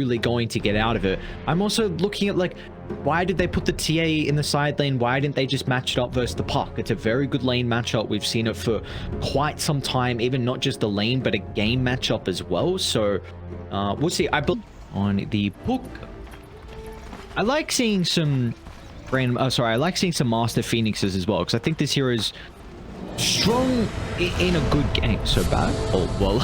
truly going to get out of it. I'm also looking at, like, why did they put the TA in the side lane? Why didn't they just match it up versus the puck? It's a very good lane matchup. We've seen it for quite some time, even not just the lane, but a game matchup as well. So we'll see. I believe on the book, I like seeing some I like seeing some Master Phoenixes as well, because I think this hero is strong in a good game. So bad. Oh, well,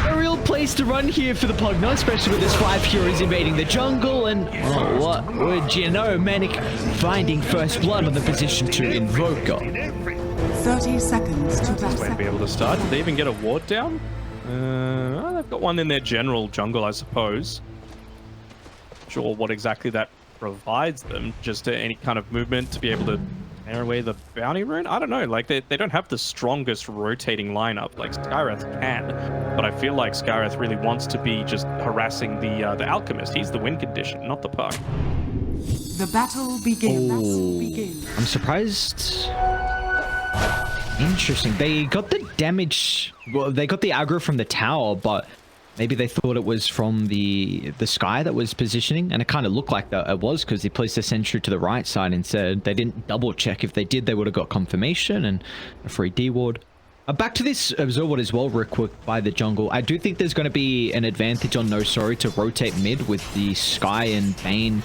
a real place to run here for the Pugna, especially with his 5 heroes invading the jungle. And oh, what would you know, Manic finding first blood on the position to Invoker. 30 seconds to that. Way to be able to start. Did they even get a ward down? Well, they've got one in their general jungle, I suppose. Not sure what exactly that provides them. Just any kind of movement to be able to tear away the bounty rune? I don't know. Like, they don't have the strongest rotating lineup like Skywrath can, but I feel like Skywrath really wants to be just harassing the Alchemist. He's the win condition, not the puck. The battle begins. Oh, I'm surprised. Interesting. They got the damage. Well, they got the aggro from the tower, but maybe they thought it was from the sky that was positioning, and it kind of looked like that it was, because they placed a sentry to the right side instead. They didn't double check. If they did, they would have got confirmation and a free D ward. Back to this observe ward as well, real quick, by the jungle. I do think there's going to be an advantage on No Sorry to rotate mid with the Sky and Bane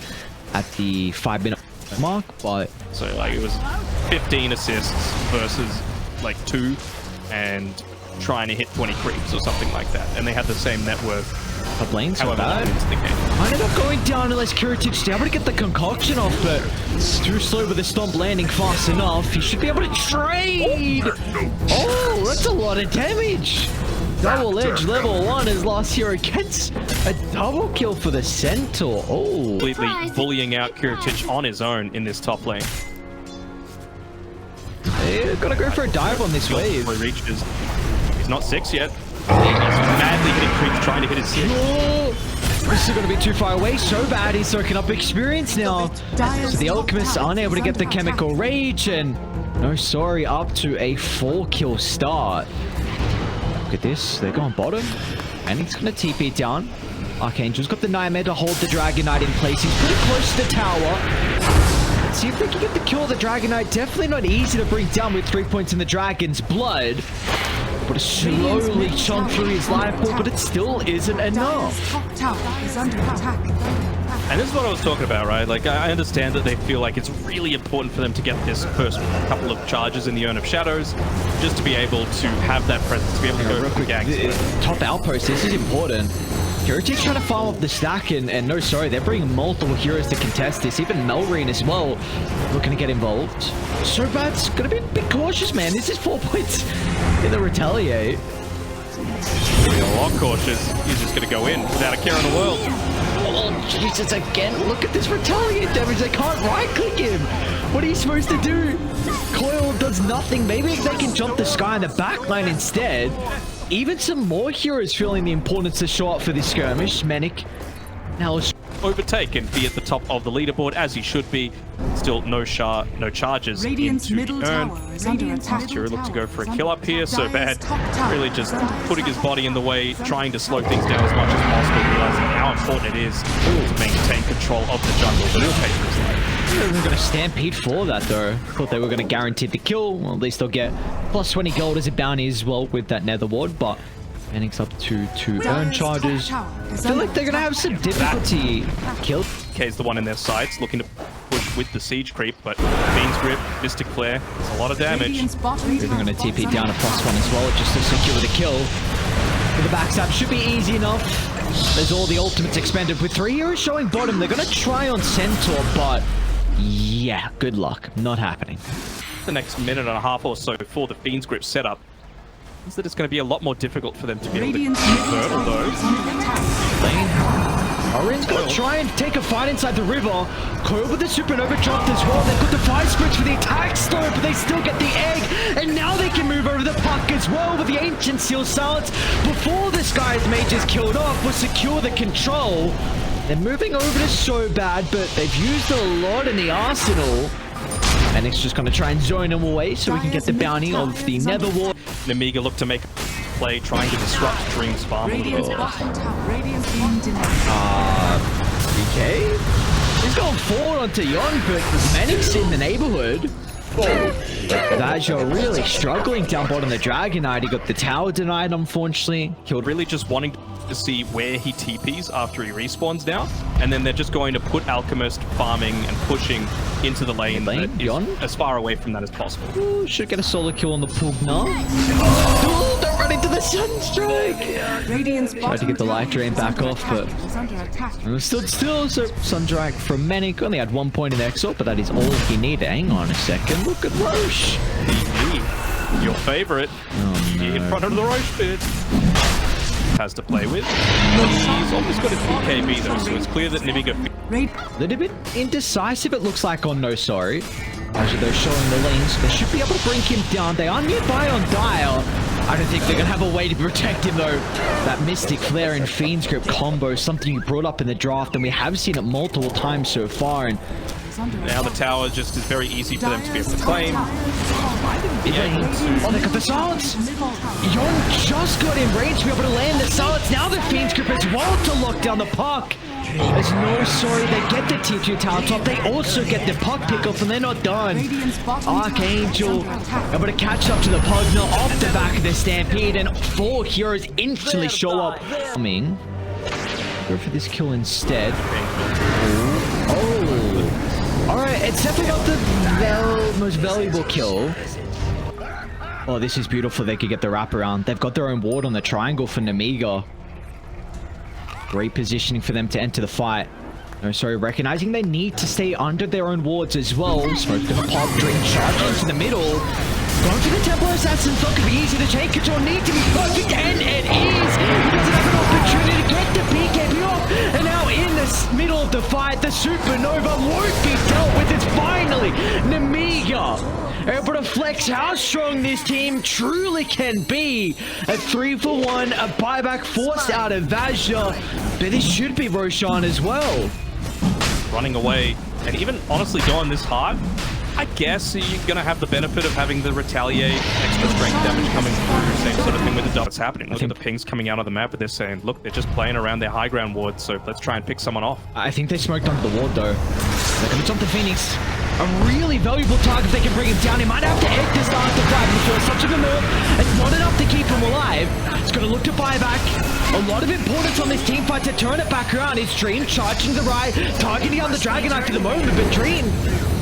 at the 5-minute mark, but so like it was 15 assists versus like 2 and trying to hit 20 creeps or something like that, and they had the same net worth. The lane's so however bad. Into the game. I ended up going down unless Kiritic's able to get the concoction off, but it's too slow with the stomp landing fast enough. He should be able to trade. Oh, that's a lot of damage. Double edge level 1 as last hero gets a double kill for the Centaur. Oh, Completely bullying out Kiritic on his own in this top lane. they're gonna go for a dive on this wave. Before he reaches. He's not 6 yet. He's madly hitting creeps trying to hit his 6. Oh, this is going to be too far away. So bad, he's soaking up experience now. So the Alchemists are unable to get the Chemical Rage, and No Sorry up to a 4-kill start. Look at this. They're going bottom, and he's going to TP down. Archangel's got the Nightmare to hold the Dragon Knight in place. He's pretty close to the tower. See if they can get the kill of the Dragon Knight. Definitely not easy to bring down with 3 points in the Dragon's blood. But it's slowly chunk through his life pool, but it still isn't enough. Top tower is under attack. And this is what I was talking about, right? Like, I understand that they feel like it's really important for them to get this first couple of charges in the Urn of Shadows, just to be able to have that presence, to be able to go for ganks. Top outpost, this is important. Kiritic's trying to farm up the stack, and No Sorry, they're bringing multiple heroes to contest this. Even Melreen as well looking to get involved. So bad's gonna be a bit cautious, man. This is 4 points in the retaliate. Be a lot cautious. He's just gonna go in without a care in the world. Oh, Jesus, again. Look at this retaliate damage. They can't right-click him. What are you supposed to do? Coil does nothing. Maybe they can jump the Sky in the backline instead. Even some more heroes feeling the importance to show up for this skirmish. Manic now is Overtake and be at the top of the leaderboard, as he should be. Still no charges Radiant's into middle the urn. tower is under attack. Tira looked to go for a kill up here, so bad. Really just putting his body in the way, trying to slow things down as much as possible, realizing how important it is to maintain control of the jungle, but he'll pay for his life. they were going to stampede for that, though. Thought they were going to guarantee the kill. Well, at least they'll get plus 20 gold as a bounty as well with that nether ward, but Manning's up to 2 urn charges. I feel like they're going to have some difficulty. Killed. K's the one in their sights, looking to push with the siege creep, but Fiend's Grip, Mystic Flare, it's a lot of damage. They're going to TP down a +1 as well, just to secure the kill. For the backstab should be easy enough. There's all the ultimates expended. With 3 heroes showing bottom, they're going to try on Centaur, but yeah, good luck. Not happening. The next minute and a half or so for the Fiend's Grip setup is that it's going to be a lot more difficult for them to be able to convert all those. Orian's going to try and take a fight inside the river. Coil with the supernova dropped as well. They've got the 5 splits for the attack slow, but they still get the egg. And now they can move over the puck as well with the Ancient Seal Silence. Before this guy's mage is killed off, will secure the control. They're moving over to So Bad, but they've used a lot in the arsenal. And it's just going to try and zone him away so we can get the bounty of the Nether Ward. Nemiga looked to make play, trying to disrupt Dream's farm a Radiant's little bit. bottom tower. Radiant's being denied. BK? He's going forward onto Yon, but Menic's in the neighborhood. Vajor really struggling down bottom the Dragon Knight. He got the tower denied, unfortunately. Killed. Really just wanting to see where he TPs after he respawns now, and then they're just going to put Alchemist farming and pushing into the lane, that is Yon? as far away from that as possible. Ooh, should get a solo kill on the Pugna. Oh, don't run into the Sunstrike! Radiant's Tried to get the life drain back off, but is under attack. it was stood still. So Sunstrike from Menic only had 1 point in the exalt, but that is all he needed. Hang on a second. Look at Roche. Your favorite, in front of the Roche pit. Has to play with. He's almost got a BKB though, so it's clear that Nemiga. A little bit indecisive, it looks like, on No Sorry. Actually, they're showing the lanes. They should be able to bring him down. They are nearby on Dial. I don't think they're going to have a way to protect him, though. That Mystic Flare and Fiend's Grip combo, something you brought up in the draft, and we have seen it multiple times so far. And Now the tower just is very easy for them to be able to claim. oh, they got the silence. Yon just got in range to be able to land the silence. Now the Fiend's Grip as well to lock down the puck. There's No Sorry, they get the T2 tower top. They also get the puck pickup, and they're not done. Archangel able to catch up to the Pugna off the back of the Stampede, and 4 heroes instantly show up. Coming. Go for this kill instead. Oh. Alright, it's definitely not the most valuable kill. Oh, this is beautiful. They could get the wraparound. They've got their own ward on the triangle for Nemiga. Great positioning for them to enter the fight. No, sorry, recognizing they need to stay under their own wards as well. Smoke's gonna pop, Dream charge into the middle. Going for the Templar Assassin's not gonna be easy to take control. Need to be perfect, and it is. He doesn't have an opportunity to get the BKB off. And now in the middle of the fight, the Supernova won't be dealt with. It's finally Nemiga able to flex how strong this team truly can be. A 3-for-1, a buyback forced out of Vajra, but this should be Roshan as well. Running away, and even honestly going this hard, I guess you're going to have the benefit of having the retaliate, extra strength damage coming through, same sort of thing with the Dota. What's happening? Look at the pings coming out of the map, but they're saying, look, they're just playing around their high ground ward, so let's try and pick someone off. I think they smoked onto the ward though. They're going to jump the Phoenix. A really valuable target if they can bring him down. He might have to egg this after fight before such a good move. It's not enough to keep him alive. It's going to look to buy back. A lot of importance on this team fight to turn it back around. It's Dream charging the right, targeting on the Dragon Knight for the moment, but Dream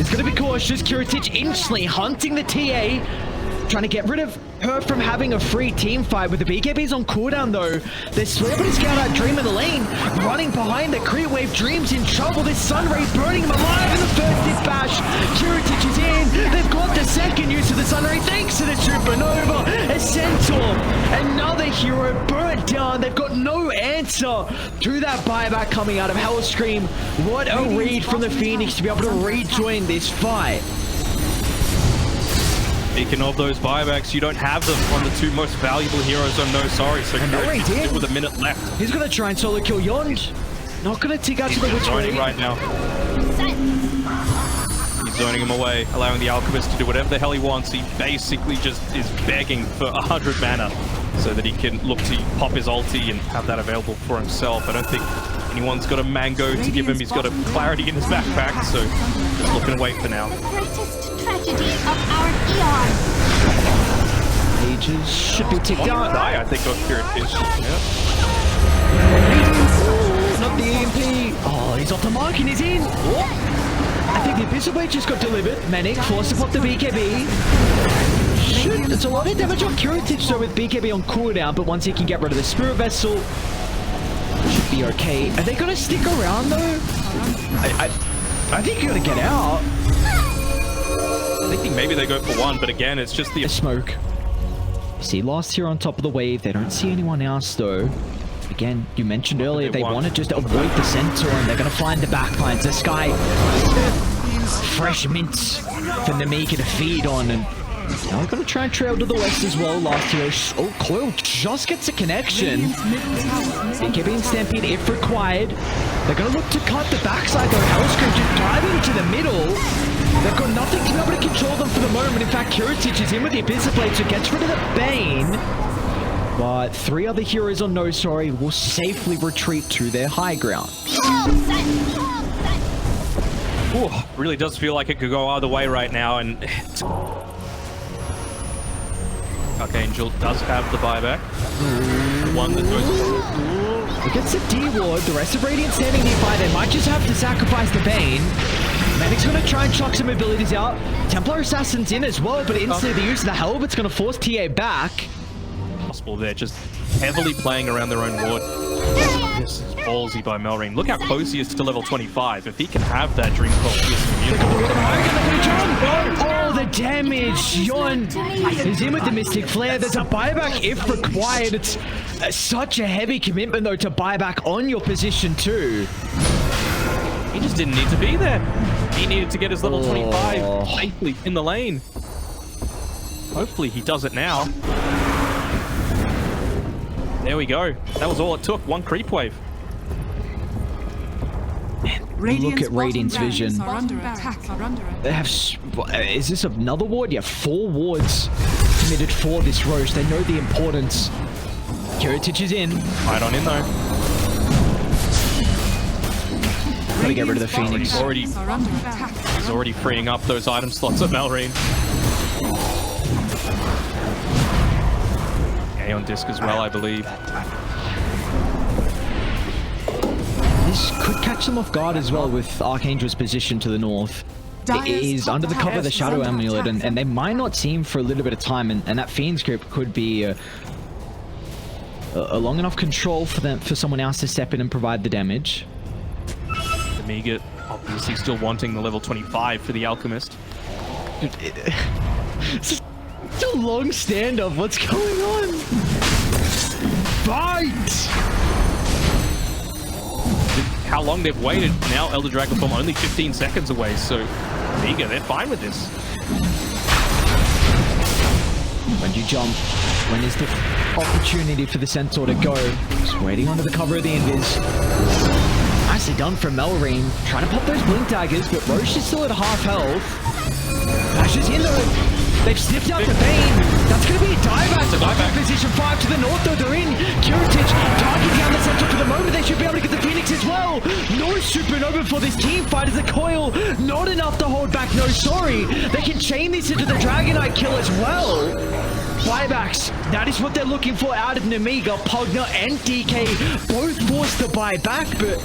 is going to be cautious. Kiritich instantly hunting the TA, trying to get rid of her from having a free team fight. With the BKBs on cooldown though, they're still able to scout out Dream in the lane, running behind the creep wave. Dream's in trouble. This Sunray burning him alive in the first dispatch. Kiritich is in. They've got the second use of the Sunray thanks to the Supernova. A Centaur, another hero burnt down. They've got no answer to that buyback coming out of Hellscream. What a read from the Phoenix to be able to rejoin this fight. Speaking of those buybacks, you don't have them on the 2 most valuable heroes on No Sorry, so Kiritich with a minute left. He's going to try and solo kill Yonj. Not going to tick out to the witch Zoning right now. He's zoning him away, allowing the Alchemist to do whatever the hell he wants. He basically just is begging for 100 mana so that he can look to pop his ulti and have that available for himself. I don't think anyone's got a mango to give him. He's got a clarity in his backpack, so just looking away for now. Tragedy of our eon. Ages should be ticked out. I think on Kiritich. Not the EMP. Oh, he's off the mark and he's in. I think the Abyssal Blade just got delivered. Menic forced to pop the BKB. It's a lot of damage on Kiritich though with BKB on cooldown, but once he can get rid of the Spirit Vessel, should be okay. Are they gonna stick around though? I think you're gonna get out. I think maybe they go for 1, but again, it's just the smoke. See Lost here on top of the wave. They don't see anyone else though. Again, you mentioned earlier they want to just avoid the Centaur, and they're going to find the backlines. The Sky, fresh mints for Nemiga to feed on, and now they're going to try and trail to the west as well. Last hero, oh, Coil just gets a connection. BKB and Stampede if required. They're going to look to cut the backside though. Hellscream just diving into the middle. They've got nothing to be able to control them for the moment. In fact, Kiritich is in with the Abyssal Blade, so gets rid of the Bane. But 3 other heroes on No Sorry will safely retreat to their high ground. Ooh, really does feel like it could go either way right now, and Archangel does have the buyback. One that goes. Against the D ward, the rest of Radiant standing nearby. They might just have to sacrifice the Bane. Medic's gonna try and chuck some abilities out. Templar Assassin's in as well, but instead of the use of the Halbert's gonna force TA back. Possible there, just heavily playing around their own ward. This is ballsy by Melreen. Look how close he is to level 25. If he can have that Dream Call, Oh, the damage! Yon is in with the Mystic Flare. There's a buyback if required. It's such a heavy commitment, though, to buy back on your position, too. He just didn't need to be there. He needed to get his level 25 safely in the lane. Hopefully he does it now. There we go. That was all it took. 1 creep wave. Look at Radiant's vision. Are under attack. They have... Is this another ward? Yeah, 4 wards committed for this roast. They know the importance. Kiritich is in. Right on in, though. Gotta get rid of the Phoenix. He's already freeing up those item slots at Melreen. On disc as well, I believe. This could catch them off guard as well with Archangel's position to the north. It is under the cover of the Shadow Amulet, and they might not see him for a little bit of time, and that Fiend's Grip could be a long enough control for someone else to step in and provide the damage. Nemiga obviously still wanting the level 25 for the Alchemist. It's a long standoff. What's going on? Fight! How long they've waited. Now Elder Dragonform only 15 seconds away, so Nemiga, they're fine with this. When do you jump? When is the opportunity for the Centaur to go? Just waiting under the cover of the Invis. Nicely done from Melreen. Trying to pop those blink daggers, but Roche is still at half health. Dashes in though. They've sniffed out the Bane. That's going to be a dieback. The buyback position 5 to the north, though. They're in. Kiritich targeting down the center for the moment. They should be able to get the Phoenix as well. No supernova for this team fight as a coil. Not enough to hold back. No, sorry. They can chain this into the Dragonite kill as well. Buybacks. That is what they're looking for out of Nemiga. Pugna and DK both forced to buy back, but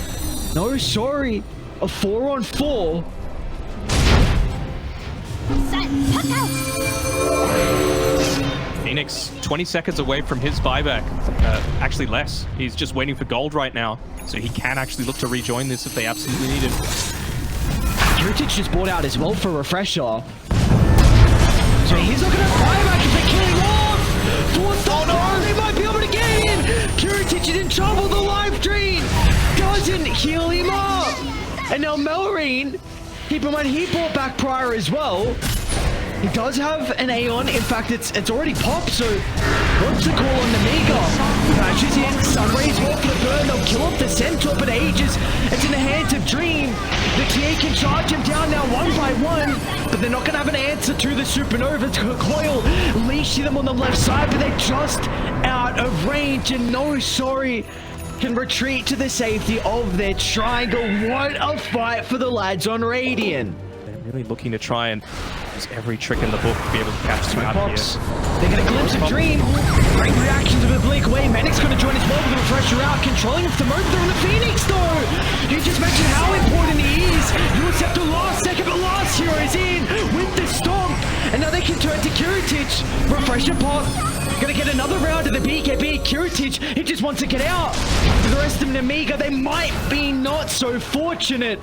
no, sorry. A 4-on-4. Phoenix 20 seconds away from his buyback. Actually less. He's just waiting for gold right now, so he can actually look to rejoin this if they absolutely need him. Kiritich just bought out as well for refresher. So he's not going to have buyback if they're killing off. Fourth, no, they might be able to get in. Kiritich is in trouble. The live drain doesn't heal him up. And now Melreen, keep in mind he bought back prior as well. He does have an Aeon. In fact, it's already popped, so what's the call on Nemiga? Crashes in, Sunray's well for the burn. They'll kill off the Centaur, but Aegis, it's in the hands of Dream. The TA can charge him down now 1 by 1, but they're not going to have an answer to the Supernova. Coil leashing them on the left side, but they're just out of range, and no, sorry, can retreat to the safety of their triangle. What a fight for the lads on Radiant. They're really looking to try and use every trick in the book to be able to catch some Rapier. They get a glimpse of Dream. Great reactions of a blink away. Medic's going to join as well with a refresher out. Controlling off the moment. They're on the Phoenix though. You just mentioned how important he is. You accept the last second, but last hero is in with the stomp. And now they can turn to Kiritich. Refresher pop. Gonna get another round of the BKB. Kiritich, he just wants to get out. For the rest of Nemiga, they might be not so fortunate.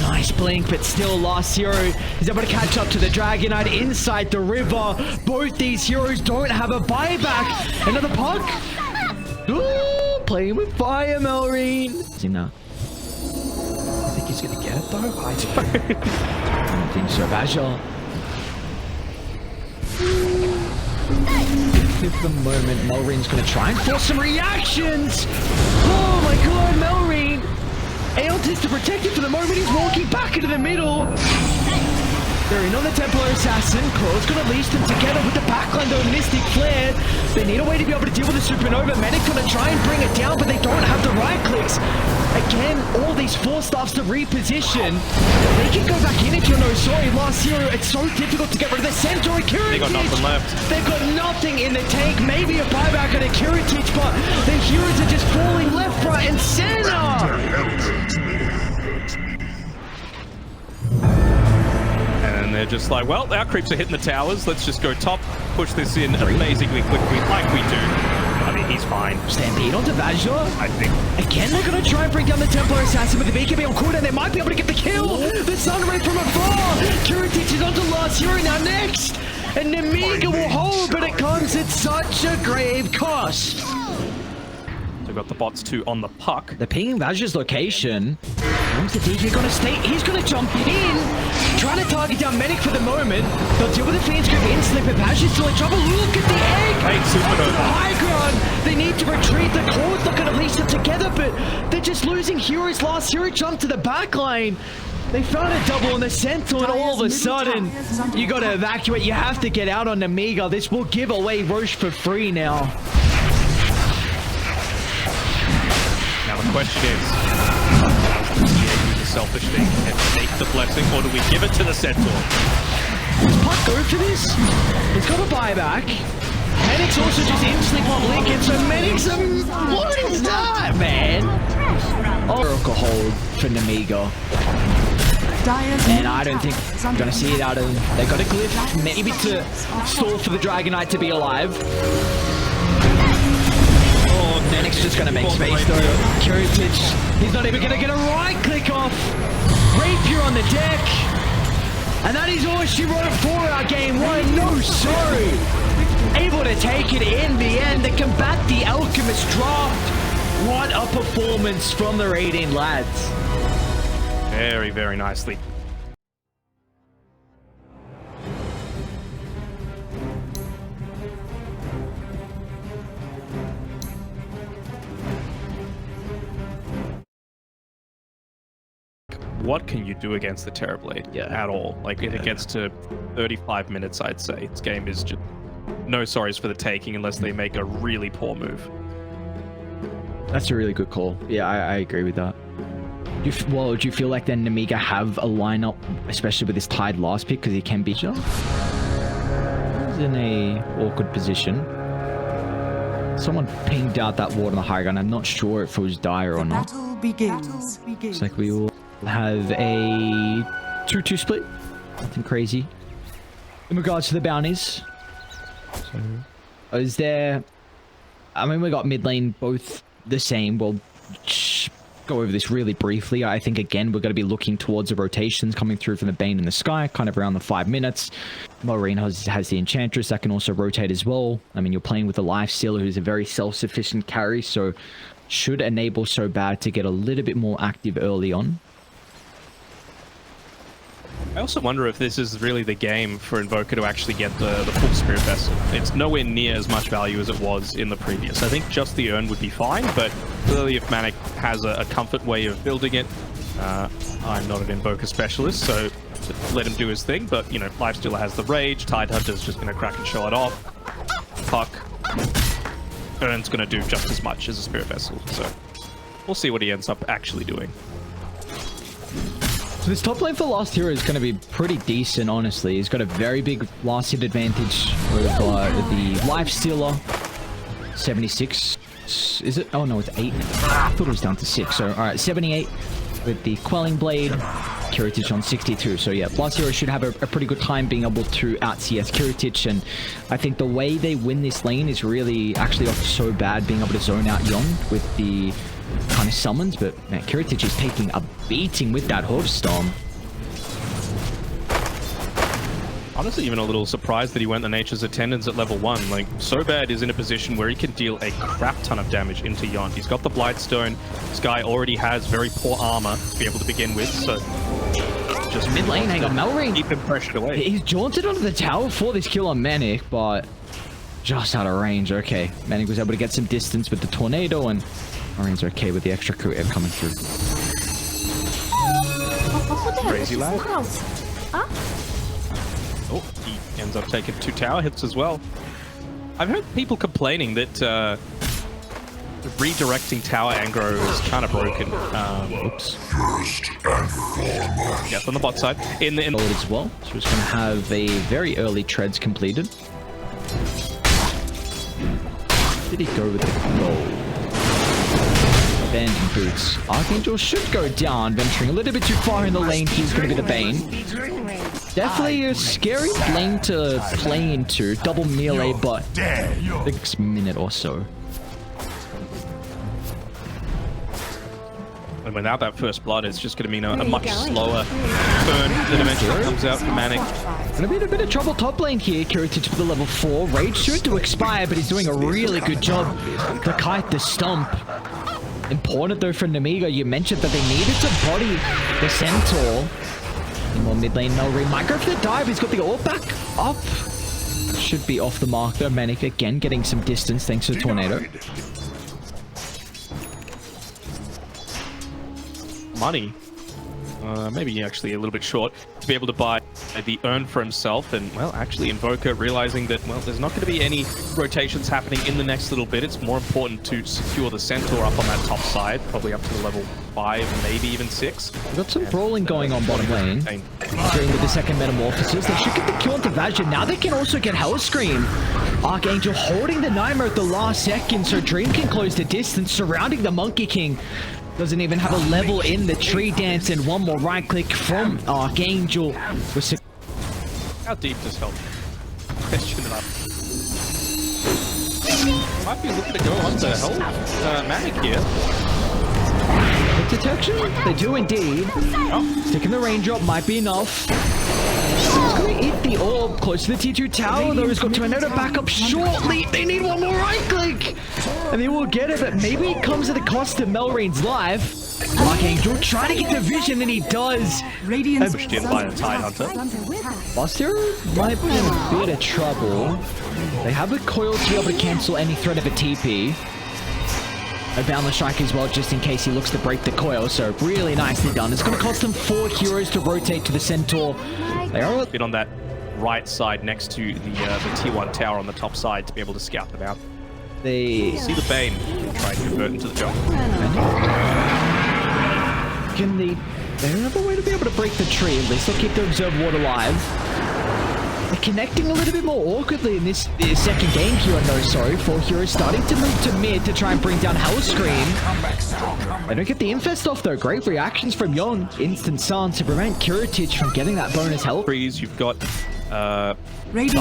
Nice blink, but still last hero is able to catch up to the Dragonite inside the river. Both these heroes don't have a buyback. Another puck. Ooh, playing with fire, Melreen. I think he's gonna get it though. I don't think so. Bajal. At the moment, Melreen's gonna try and force some reactions. Oh my god, Melreen. Aeon is to protect it for the moment. He's walking back into the middle. They're in on the Templar Assassin. Claw's gonna leash them together with the backline though. Mystic Flare. They need a way to be able to deal with the Supernova. Medic gonna try and bring it down, but they don't have the right clicks. Again, all these 4 staffs to reposition. They can go back in if you're no sorry. Last year, it's so difficult to get rid of the Centaur. They got nothing left. They've got nothing in the tank. Maybe a buyback on a Kiritich, but the heroes are just falling left, right, and center. And they're just like, well, our creeps are hitting the towers. Let's just go top, push this in amazingly quickly, like we do. I mean, he's fine. Stampede onto Vajra. I think. Again, they're going to try and bring down the Templar Assassin with the BKB on cooldown. They might be able to get the kill. The Sun Ray from afar. Kiritich is onto last hero now next. And Nemiga will hold, but it comes at such a grave cost. They've got the bots too on the puck. They're pinging Vajra's location. Where's the DJ going to stay? He's going to jump in. Trying to target down Medic for the moment. They'll deal with the Fiend's Grip instantly, but Vajra's still in trouble. Look at the egg! Hey, Supernova. High ground! They need to retreat. The Claw's not going to leash them together, but they're just losing heroes. Last hero jumped to the back line. They found a double on the Centaur, and all of a sudden, you got to evacuate. You have to get out on Nemiga. This will give away Roche for free now. Now the question is, do the selfish thing and take the blessing, or do we give it to the Centaur? Does Puck go for this? He's got a buyback. Medic's also just instantly pop Lincoln, so Medic's what is that, man? Oracle hold for Nemiga. And I don't think I'm gonna see it out of them. They got a glyph, maybe to stall for the Dragonite to be alive. Oh, Medic's just gonna make space though. Kiritich, he's not even gonna get a right click off. Rapier on the deck. And that is all she wrote for our game one. No, sorry. Able to take it in the end. They combat the Alchemist draft. What a performance from the Radiant lads. Very, very nicely. What can you do against the Terrorblade at all? Like, if it gets to 35 minutes, I'd say its game is just no sorries for the taking unless they make a really poor move. That's a really good call. Yeah, I agree with that. Do you feel like then Nemiga have a lineup, especially with this tied last pick, because he can beat you? He's in a awkward position. Someone pinged out that ward on the high ground. I'm not sure if it was Dire or not. Battle begins. Looks like we will have a 2-2 split. Nothing crazy. In regards to the bounties, so is there... I mean, we got mid lane both the same. We'll go over this really briefly. I think, again, we're going to be looking towards the rotations coming through from the Bane in the Sky, kind of around the 5 minutes. Maureen has the Enchantress that can also rotate as well. I mean, you're playing with a Lifestealer who's a very self-sufficient carry, so should enable So Bad to get a little bit more active early on. I also wonder if this is really the game for Invoker to actually get the full Spirit Vessel. It's nowhere near as much value as it was in the previous. I think just the Urn would be fine, but clearly if Manic has a comfort way of building it, I'm not an Invoker specialist, so let him do his thing, but, you know, Lifestealer has the Rage, Tidehunter's just going to crack and show it off. Puck. Urn's going to do just as much as a Spirit Vessel, so we'll see what he ends up actually doing. So this top lane for last hero is going to be pretty decent, honestly. He's got a very big last hit advantage with the Lifestealer. 76. Is it? Oh, no, it's 8. I thought it was down to 6. So, all right, 78 with the Quelling Blade. Kiritich on 62. So, yeah, last hero should have a pretty good time being able to out-CS Kiritich. And I think the way they win this lane is really actually off So Bad being able to zone out Yon with the kind of summons, but man, Kiritich is taking a beating with that Hoofstorm. Honestly, even a little surprised that he went the Nature's Attendants at level 1. Like, So Bad is in a position where he can deal a crap ton of damage into Yon. He's got the Blightstone. This guy already has very poor armor to be able to begin with, so just mid lane, hang on, Melring. Keep him pressured away. He's jaunted onto the tower for this kill on Manic, but just out of range. Okay, Manic was able to get some distance with the Tornado, and Maureen's okay with the extra crew air coming through. Crazy lad. Oh, he ends up taking 2 tower hits as well. I've heard people complaining that redirecting tower aggro is kind of broken. Oops. Yeah, from the bot side. In as well. So he's going to have a very early treads completed. Did he go with the gold? Abandoned boots. Archangel should go down, venturing a little bit too far in the lane. He's going to be the Bane. Definitely a scary lane to play into. Double melee, but 6 minutes or so. And without that first blood, it's just going to mean a much slower burn that eventually comes out for Manic. Gonna be in a bit of trouble top lane here. Kiritich for the level 4. Rage soon to expire, but he's doing a really good job to kite the stump. Important though for Nemiga, you mentioned that they needed to body the Centaur. Any more mid lane, Melry might go for the dive. He's got the orb back up. Should be off the mark though. Manic again getting some distance thanks to the tornado. Money. Maybe actually a little bit short to be able to buy the urn for himself. And, well, actually Invoker realizing that, well, there's not going to be any rotations happening in the next little bit. It's more important to secure the Centaur up on that top side, probably up to the level 5, maybe even 6. We've got some brawling going on bottom lane. Dream with the second Metamorphosis. They should get the kill onto Vajra. Now they can also get Hellscream. Archangel holding the Nightmare at the last second, so Dream can close the distance, surrounding the Monkey King. Doesn't even have a level in the tree dance, and one more right click from Archangel. How deep does help? Question it up. Might be looking to go on to help Manic here. Detection? They do indeed. Oh. Sticking the raindrop might be enough. He's going to eat the orb close to the T2 tower, though. He's got Tornado back up shortly. They need one more right click. And they will get it, but maybe it comes at the cost of Melrain's life. Archangel trying to get the vision, and he does. Pushed in by a Tidehunter. Buster might be in a bit of trouble. They have a coil to be able to cancel any threat of a TP. A Boundless Strike as well, just in case he looks to break the coil. So really nicely done. It's going to cost them 4 heroes to rotate to the Centaur. They are a bit on that right side next to the T1 tower on the top side to be able to scout them out. They see the Bane try to convert into the jungle. Can they don't have a way to be able to break the tree. At least they'll keep the Observe Ward alive. They're connecting a little bit more awkwardly in this second game here. No, sorry. 4 heroes starting to move to mid to try and bring down Hellscream. They don't get the Infest off though. Great reactions from Yon. Instant Sun to prevent Kiritich from getting that bonus health. You've got the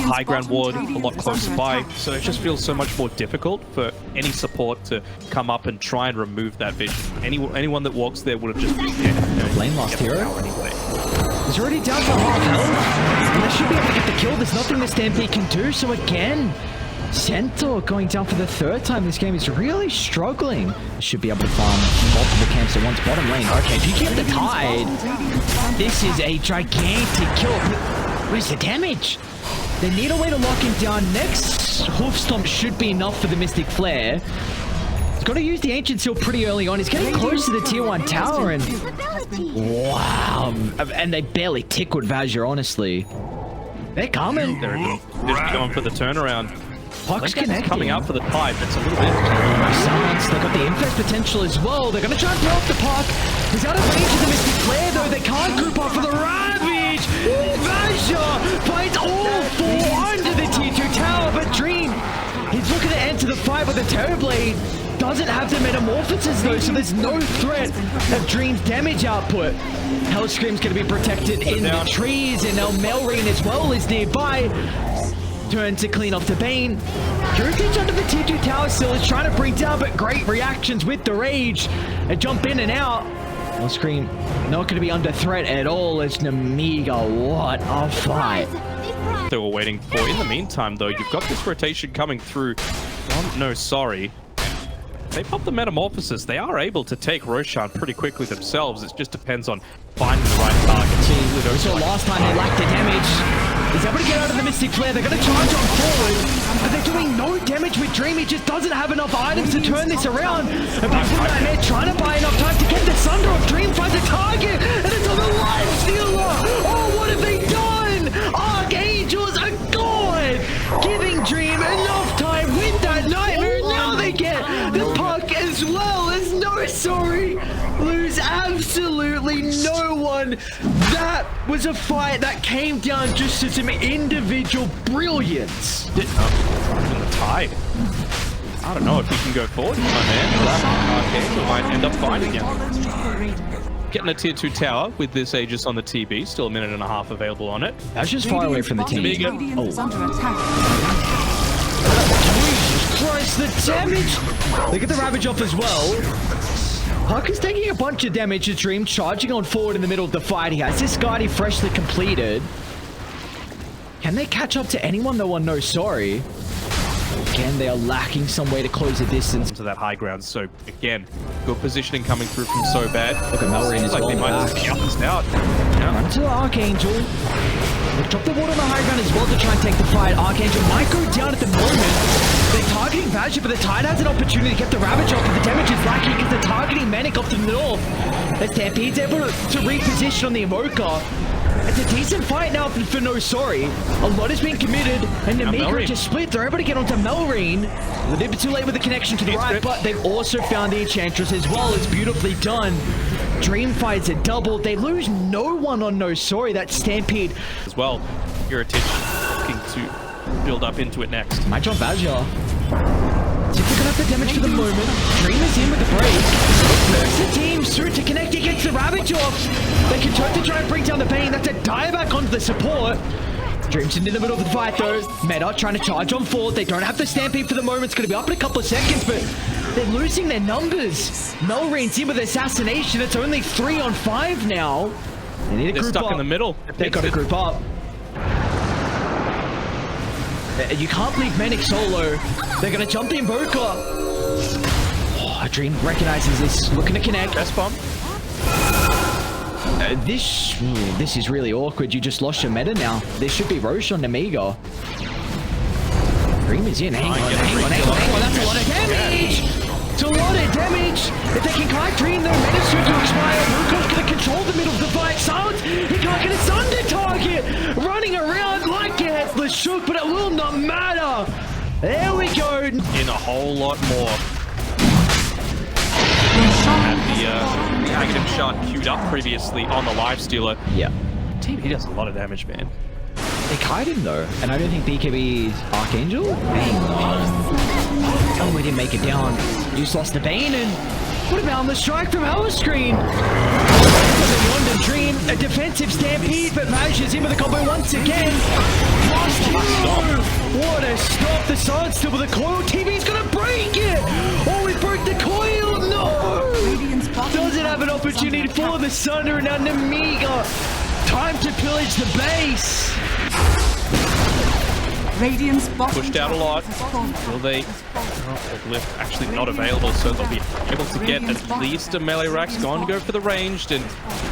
high ground ward a lot closer by, so it just feels so much more difficult for any support to come up and try and remove that vision. Anyone that walks there would have just been dead. Lane lost hero. Anyway. He's already down for half health, and they should be able to get the kill. There's nothing the Stampede can do, so again, Centaur going down for the 3rd time this game is really struggling. Should be able to farm multiple camps at once. Bottom lane. Okay, if you keep the Tide, this is a gigantic kill. Where's the damage? They need a way to lock him down. Next Hoof Stomp should be enough for the Mystic Flare. He's got to use the Ancient Seal pretty early on. He's getting close to the tier 1 tower, and wow. And they barely tickled Vajra, honestly. They're coming. They're just going for the turnaround. Puck's connecting. Coming out for the Tide. That's a little bit. Silence. They've got the Infest potential as well. They're going to try and throw off the Puck. He's out of range of the Mystic Flare, though. They can't group up for the Ravage. Vajra finds all 4 under the tier 2 tower, but Dream, he's looking to enter the fight with a Terrorblade. Doesn't have the Metamorphosis though, so there's no threat of Dream's damage output. Hellscream's going to be protected in the trees, and now Melrain as well is nearby. Turn to clean off the Bane. Kiritich under the tier 2 tower still is trying to bring down, but great reactions with the Rage. They jump in and out. Hellscream not going to be under threat at all as Nemiga. What a fight. They were waiting for. In the meantime though, you've got this rotation coming through. No, sorry. They pop the Metamorphosis. They are able to take Roshan pretty quickly themselves. It just depends on finding the right target. So last time they lacked the damage. He's able to get out of the Mystic Flare. They're going to charge on forward, but they're doing no damage with Dream. He just doesn't have enough items to turn this around. And back from Nightmare trying to buy enough time to get the Sunder of Dream, finds a target, and it's on the Life Stealer. Oh, what have they done? Archangel was a fight that came down just to some individual brilliance. In the tide. I don't know if we can go forward, my man. That we might end up finding him. Getting a tier 2 tower with this Aegis on the TB. Still a minute and a half available on it. That's just far away from the team. Nemiga is under attack. Jesus Christ, the damage! Look at the Ravage off as well. Huck is taking a bunch of damage to Dream, charging on forward in the middle of the fight. He has this guard he freshly completed. Can they catch up to anyone though on No Sorry? Again, they are lacking some way to close the distance. To that high ground, so again, good positioning coming through from So Bad. Look at Melrain as like well. They might just be up and out. Run to the Archangel. They drop the ward on the high ground as well to try and take the fight. Archangel might go down at the moment. They're targeting Badger, but the Tide has an opportunity to get the Ravage off, but the damage is lacking because they're targeting Manic off to the north. The Stampede's able to reposition on the Evoker. It's a decent fight now for No Sorry. A lot is being committed, and Nemiga just split. They're able to get onto Melrain. A little bit too late with the connection to the right, but they've also found the Enchantress as well. It's beautifully done. Dream fights are doubled. They lose no one on No Sorry. That Stampede as well. Heritage looking to build up into it next. Match on Badger. See if they're gonna have the damage for the moment. Dream is in with the break. There's the team soon to connect against the Ravage off. They can turn to try and bring down the Bane. That's a dieback onto the support. Dream's in the middle of the fight though. Meta trying to charge on forward. They don't have the Stampede for the moment. It's gonna be up in a couple of seconds, but they're losing their numbers. Melrain's in with Assassination. It's only 3 on 5 now. They need to group stuck up. In the middle. They've got to group up. You can't leave Manic solo. They're going to jump the Invoker. Oh, Dream recognizes this. Looking to connect. Best bomb. This is really awkward. You just lost your meta now. There should be Roche on Nemiga. Dream is in. Hang on. That's a lot of damage. It's a lot of damage. If they can kite Dream, their meta's soon to expire. Ruko's going to control the middle of the fight. Silence. He can't get a Thunder target. Running around like a headless shook, but it will not matter. There we go. In a whole lot more. Had the negative shot queued up previously on the Lifestealer. Yeah. Team, he does a lot of damage, man. They kite him though, and I don't think BKB's Archangel. Hang on. Oh, we didn't make it down. You just lost the Bane, and what about the strike from Hella Screen? London Dream, a defensive Stampede, but Maj in with a combo once again. Lost hero. What a stop! The side still with a coil. TV's gonna break it. Oh, we broke the coil. No. Doesn't have an opportunity for the Sunder, and now Nemiga. Time to pillage the base. Radiant's Pushed out a lot. Will they? Lift actually not available, so they'll be able to get at least a melee Rax. Going to go for the ranged, and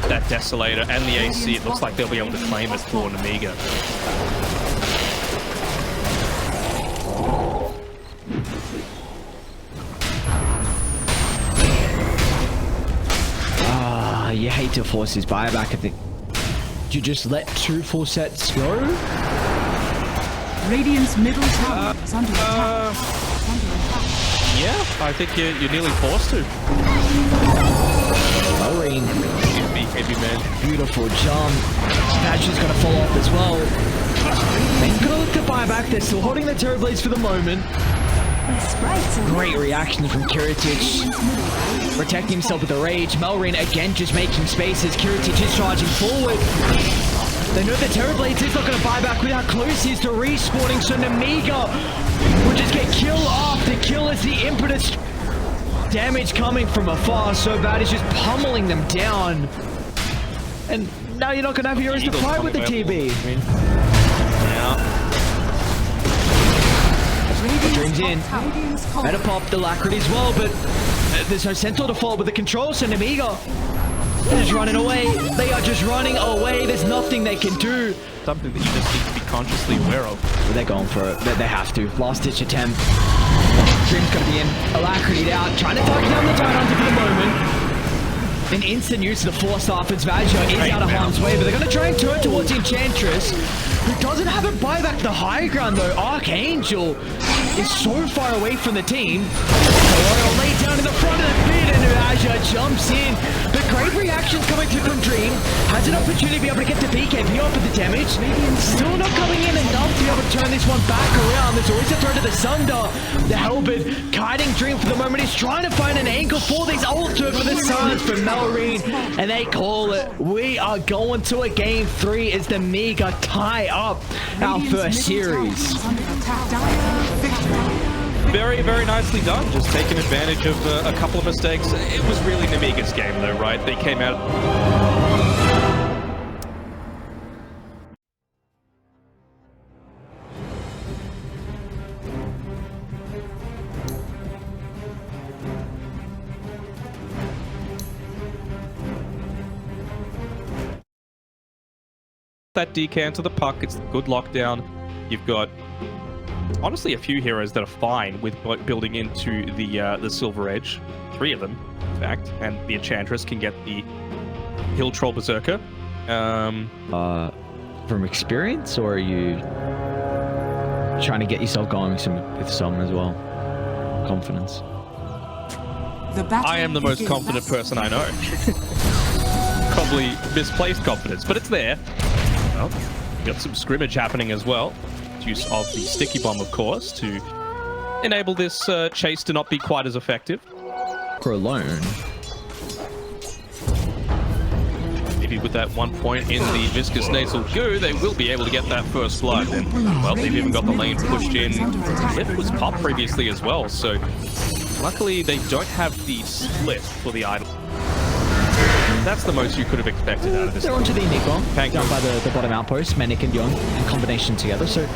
that Desolator and the AC. It looks like they'll be able to claim it for Nemiga. You hate to force his buyback. I think. Did you just let 2 full sets go? Radiant's middle tower is under attack. Yeah, I think you're nearly forced to. Melrain. BKB man. Beautiful jump. Badger's gonna fall off as well. They're gonna look to buy back. They're still holding their Terror Blades for the moment. Great reaction from Kiritich. Protecting himself with the rage. Melrain again just making spaces. Kiritich is charging forward. They know the Terror Blades is not going to buy back with how close he is to respawning, so Nemiga will just get kill after kill as the impetus. Damage coming from afar. So Bad is just pummeling them down. And now you're not going to have heroes to fight with the TB. Yeah. Dreams in. Meta pop the Alacrity as well, but there's no Centaur to follow with the control, so Nemiga is just running away. They are just running away. There's nothing they can do. Something that you just need to be consciously aware of. They're going for it. They have to. Last ditch attempt. Dream's gonna be in. Alacrity out. Trying to target down the Tide Hunter for the moment. An instant use of the Force Staff as Vajjo is out of harm's way, but they're gonna try and turn towards Enchantress, who doesn't have a buyback the high ground though. Archangel is so far away from the team. Royal laid down in the front of the pit, and Vajjo jumps in, but Great reactions coming through from Dream. Has an opportunity to be able to get the BKB off of the damage. Still not coming in enough to be able to turn this one back around. There's always a throw to the Sunder. The Hellbid guiding Dream for the moment. He's trying to find an angle for these ultimate for the Suns from Melreen. And they call it. We are going to a game 3 as the Nemiga tie up our first series. Very, very nicely done. Just taking advantage of a couple of mistakes. It was really Nemiga's game though, right? They came out... that decant to the puck. It's a good lockdown. You've got honestly a few heroes that are fine with building into the Silver Edge. 3 of them, in fact, and the Enchantress can get the Hill Troll Berserker. From experience, or are you trying to get yourself going with some as well? Confidence. I am the most confident person I know. Probably misplaced confidence, but it's there. Well, got some scrimmage happening as well. Use of the sticky bomb, of course, to enable this chase to not be quite as effective. For alone. Maybe with that 1 point in the viscous nasal goo, they will be able to get that first blood. And, well, they've even got the lane pushed in. Cliff was popped previously as well, so luckily they don't have the split for the idol. That's the most you could have expected out of this. They're onto the Nemiga, down by the bottom outpost, Manic and Young in combination together. So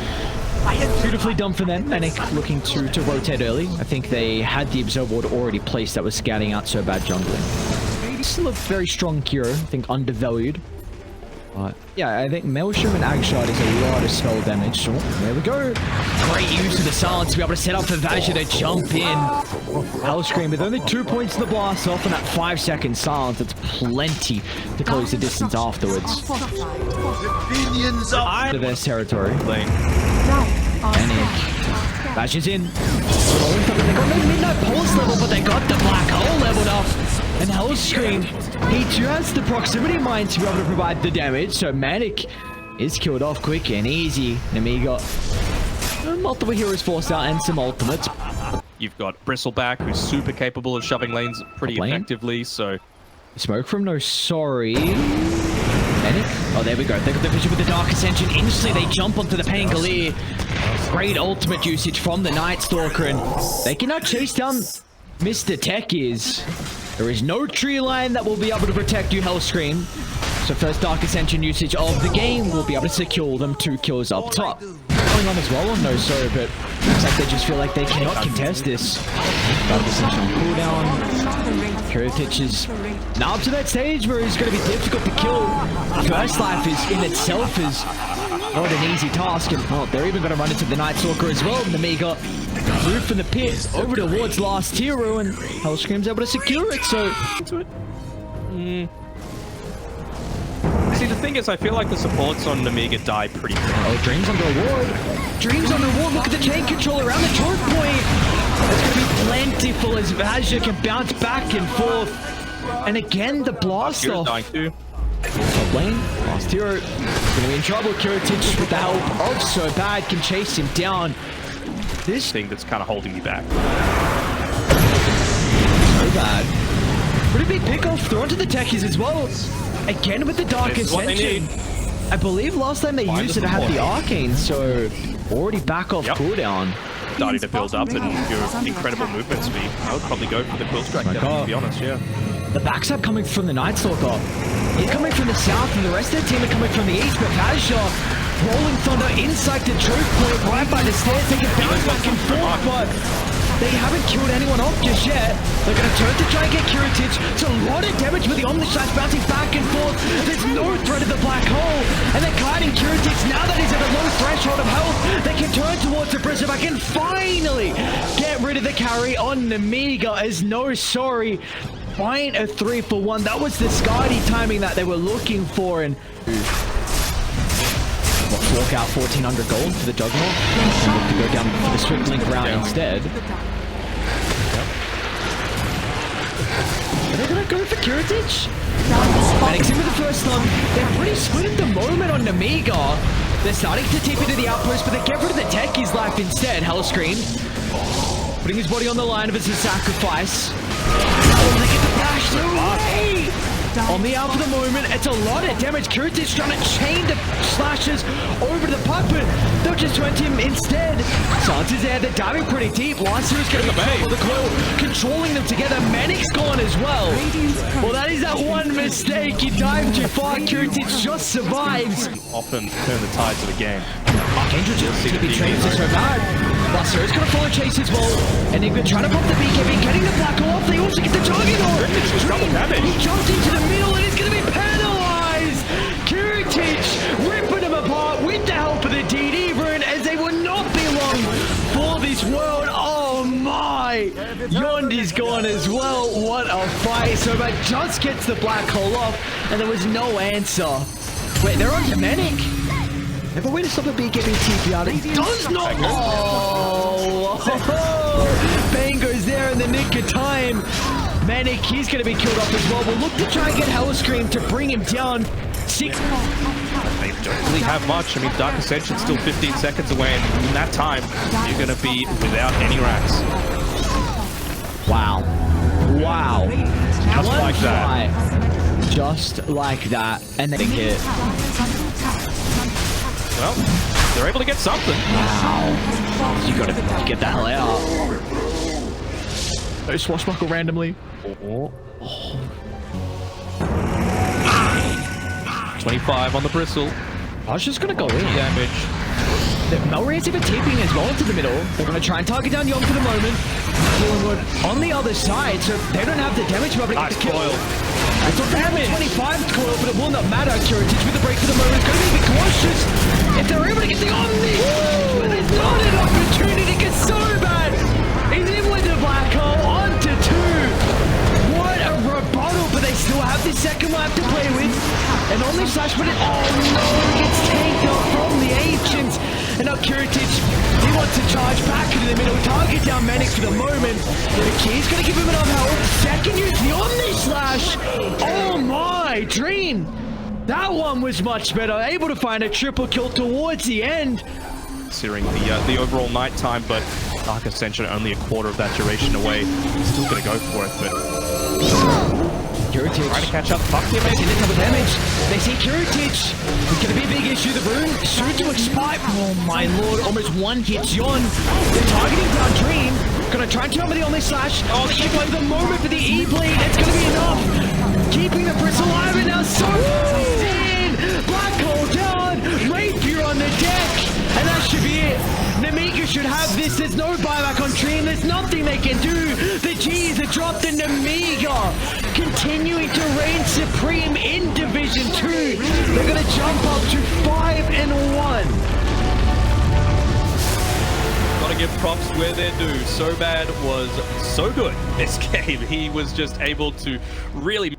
beautifully done for them. Manic looking to rotate early. I think they had the Absorb Ward already placed that was scouting out so bad jungling. Still a very strong hero, I think undervalued. But yeah, I think Maelstrom and Agshot is a lot of spell damage. So there we go. Great use of the silence to be able to set up for Vajra to jump in. Hellscream with only 2 points to the blast off and that 5-second silence. It's plenty to close the distance afterwards. To their territory. Vajra's in. They got no Midnight Pulse level, but they got the Black Hole leveled up. And Hellscream, he too has the proximity mine to be able to provide the damage. So Manic is killed off quick and easy. Nemiga, multiple heroes forced out and some ultimates. You've got Bristleback, who's super capable of shoving lanes pretty effectively, so... Smoke from No Sorry. Manic? Oh, there we go. They got the vision with the Dark Ascension. Instantly, they jump onto the Pangolier. Great ultimate usage from the Night Stalker, and they cannot chase down Mr. Techies. There is no tree line that will be able to protect you, Hellscream. So first Dark Ascension usage of the game will be able to secure them 2 kills up top. Going on as well on No Sorry, but looks like they just feel like they cannot contest this. Dark Ascension on cooldown. Heritage is now up to that stage where it's going to be difficult to kill. First Life is in itself is not an easy task, and well, they're even going to run into the Night Stalker as well. Nemiga through from the pit over towards last hero, and Hellscream's able to secure it. So see, the thing is, I feel like the supports on Nemiga die pretty quick. Oh, Dream's under a ward. Dream's under a ward. Look at the chain control around the choke point. It's going to be plentiful as Vajra can bounce back and forth. And again, the blast off. Dying too. Top lane, last hero, gonna be in trouble. Kiritich with the help of So Bad can chase him down. This thing that's kind of holding me back. So Bad. Pretty big pick-off, thrown to the techies as well. Again with the Dark Ascension. I believe last time they used it to have the Arcane, so already back off cooldown. Starting to build up and your incredible movement speed. I would probably go for the Quill Strike there, to be honest, yeah. The backstab coming from the Night Stalker. He's coming from the south, and the rest of the team are coming from the east, but Vajra, Rolling Thunder inside the choke point, right by the stairs. They can bounce back and forth, but they haven't killed anyone off just yet. They're going to turn to try and get Kiritich. It's a lot of damage with the Omnislash bouncing back and forth. There's no threat of the Black Hole, and they're guiding Kiritich. Now that he's at a low threshold of health, they can turn towards the Bristleback and finally get rid of the carry on Nemiga as No Sorry. Find a 3-for-1. That was the Skadi timing that they were looking for, and walk out 1,400 gold for the Juggernaut and look to go down for the Swift Link route instead. Are they gonna go for Kiritich? Phoenix in with the first stun. They're pretty split at the moment on Nemiga. They're starting to tip into the outpost, but they get rid of the Techie's life instead. Hellscream putting his body on the line as a sacrifice. Oh, they get the bash away! On the out for the moment, it's a lot of damage. Kuritic trying to chain the slashes over to the puck, but they'll just went him instead. Sans is there, they're diving pretty deep. Lancer is getting the bait. The coil, controlling them together. Manic's gone as well. Well, that is that one mistake. You dive too far. Kuritic just survives. Often turn the tides of the game. Archangel just going to be chased so bad. Buster is going to follow chase as well. And they've been trying to pop the BKB, getting the black hole off. They also get the target on. He jumped into the middle and he's going to be penalized. Kuritic ripping him apart with the help of the DD rune, as they will not be long for this world. Oh my! Yondi's gone as well. What a fight. So that just gets the black hole off, and there was no answer. Wait, they're on to Manic. Never way to stop a BKB TP out. It does not. Oh, Bane goes there in the nick of time. Manic, he's going to be killed off as well. We'll look to try and get Hellscream to bring him down. They don't really have much. I mean, Dark Ascension's still 15 seconds away, and in that time, you're going to be without any racks. Wow. Wow. Just One like that. try. Just like that. And they hit. Well, they're able to get something. Wow. You gotta get the hell out. They swashbuckle randomly. Oh. 25 on the bristle. I was just gonna go in. Damage. Melria's even TPing as well into the middle. They're gonna try and target down Yom for the moment. Healing on the other side, so they don't have the damage to Nice get the kill. coil. It's not damage. 25 coil, but it will not matter. Kuritic with the break for the moment. It's gonna be a bit cautious. If they're able to get the Omni, but there's not an opportunity. It's so bad. He's in with the black hole on to 2. What a rebuttal, but they still have the second life to play with. And only slash, but it, oh no, it gets taken off from the Ancients. And now Kuritic, he wants to charge back into the middle, target down Manic for the moment. The key's gonna give him enough help. Second use the Omni Slash. Oh my, Dream. That one was much better. Able to find a triple kill towards the end. Considering the overall night time, but Dark Ascension only a quarter of that duration away. Still gonna go for it, but Kuritic trying to catch up. Fuck him, taking a couple damage. They see Kuritic. It's going to be a big issue. The rune soon to expire. Oh my lord, almost one hits Yon. They're targeting down Dream. Gonna try and kill him with the only slash. Oh, the E-blade, the moment for the E-blade. It's gonna be enough. Keeping the bristle alive, and now so in. Black hole down. Rapier on the deck. And that should be it. Nemiga should have this. There's no buyback on Dream. There's nothing they can do. The G's are dropped in Nemiga. Continuing to reign supreme in Division 2. They're going to jump up to 5-1. Gotta give props where they're due. So Bad was so good this game. He was just able to really